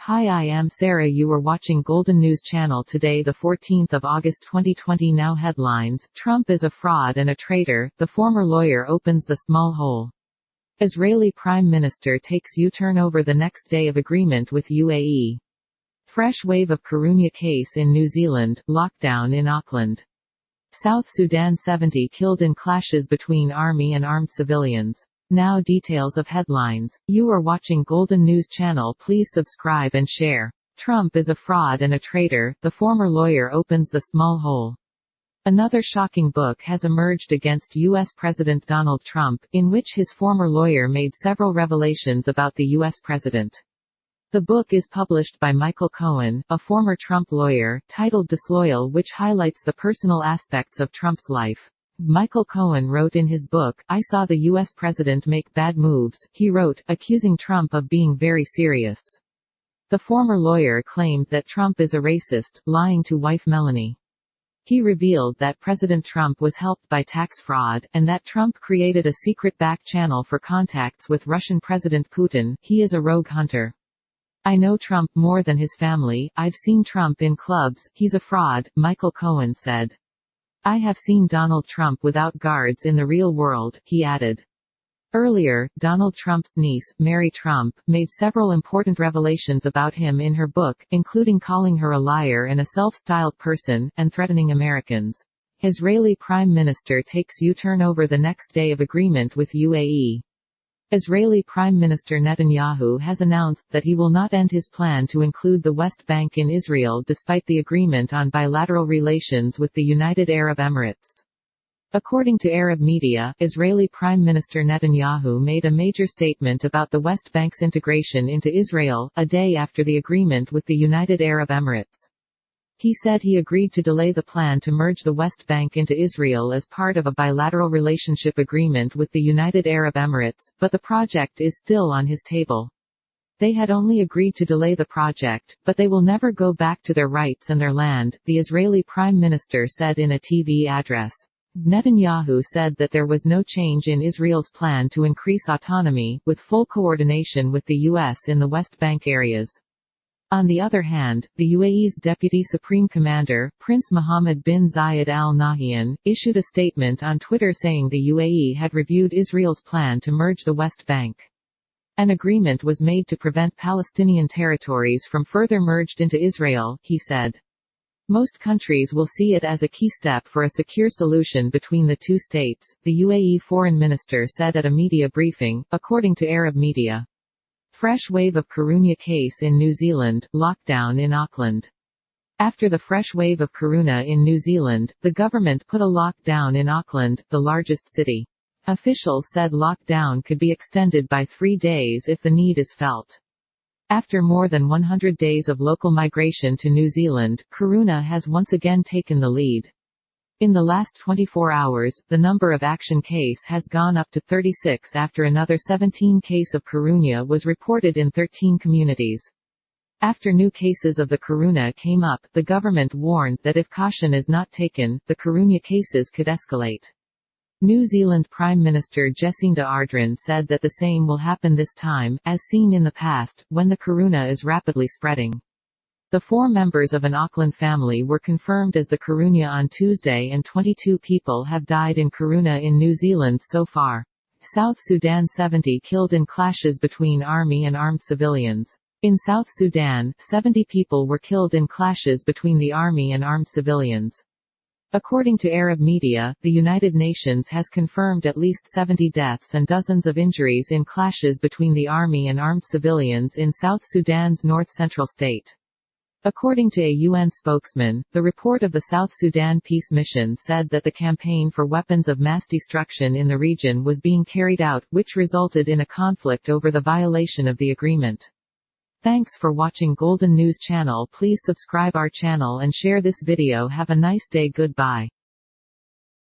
Hi, I am Sarah. You are watching Golden News Channel today, the 14th of August 2020. Now headlines: Trump is a fraud and a traitor, the former lawyer opens the small hole. Israeli Prime Minister takes U-turn over the next day of agreement with UAE. Fresh wave of Karunya case in New Zealand, lockdown in Auckland. South Sudan: 70 killed in clashes between army and armed civilians. Now details of headlines. You are watching Golden News Channel. Please subscribe and share. Trump is a fraud and a traitor, the former lawyer opens the small hole. Another shocking book has emerged against U.S. President Donald Trump, in which his former lawyer made several revelations about the U.S. president. The book is published by Michael Cohen, a former Trump lawyer, titled Disloyal, which highlights the personal aspects of Trump's life. Michael Cohen wrote in his book, "I saw the U.S. president make bad moves," he wrote, accusing Trump of being very serious. The former lawyer claimed that Trump is a racist, lying to wife Melanie. He revealed that President Trump was helped by tax fraud, and that Trump created a secret back channel for contacts with Russian President Putin. He is a rogue hunter. "I know Trump more than his family. I've seen Trump in clubs. He's a fraud," Michael Cohen said. "I have seen Donald Trump without guards in the real world," he added. Earlier, Donald Trump's niece, Mary Trump, made several important revelations about him in her book, including calling her a liar and a self-styled person, and threatening Americans. Israeli Prime Minister takes U-turn over the next day of agreement with UAE. Israeli Prime Minister Netanyahu has announced that he will not end his plan to include the West Bank in Israel despite the agreement on bilateral relations with the United Arab Emirates. According to Arab media, Israeli Prime Minister Netanyahu made a major statement about the West Bank's integration into Israel, a day after the agreement with the United Arab Emirates. He said he agreed to delay the plan to merge the West Bank into Israel as part of a bilateral relationship agreement with the United Arab Emirates, but the project is still on his table. "They had only agreed to delay the project, but they will never go back to their rights and their land," the Israeli Prime Minister said in a TV address. Netanyahu said that there was no change in Israel's plan to increase autonomy, with full coordination with the U.S. in the West Bank areas. On the other hand, the UAE's Deputy Supreme Commander, Prince Mohammed bin Zayed Al Nahyan, issued a statement on Twitter saying the UAE had reviewed Israel's plan to merge the West Bank. An agreement was made to prevent Palestinian territories from further merged into Israel, he said. "Most countries will see it as a key step for a secure solution between the two states," the UAE foreign minister said at a media briefing, according to Arab media. Fresh wave of Karunya case in New Zealand, lockdown in Auckland. After the fresh wave of Karunya in New Zealand, the government put a lockdown in Auckland, the largest city. Officials said lockdown could be extended by 3 days if the need is felt. After more than 100 days of local migration to New Zealand, Karunya has once again taken the lead. In the last 24 hours, the number of action case has gone up to 36 after another 17 case of Karunya was reported in 13 communities. After new cases of the Karunya came up, the government warned that if caution is not taken, the Karunya cases could escalate. New Zealand Prime Minister Jacinda Ardern said that the same will happen this time, as seen in the past, when the Karunya is rapidly spreading. The 4 members of an Auckland family were confirmed as the Karunya on Tuesday, and 22 people have died in Karunya in New Zealand so far. South Sudan: 70 killed in clashes between army and armed civilians. In South Sudan, 70 people were killed in clashes between the army and armed civilians. According to Arab media, the United Nations has confirmed at least 70 deaths and dozens of injuries in clashes between the army and armed civilians in South Sudan's north-central state. According to a UN spokesman, the report of the South Sudan Peace Mission said that the campaign for weapons of mass destruction in the region was being carried out, which resulted in a conflict over the violation of the agreement. Thanks for watching Golden News Channel. Please subscribe our channel and share this video. Have a nice day. Goodbye.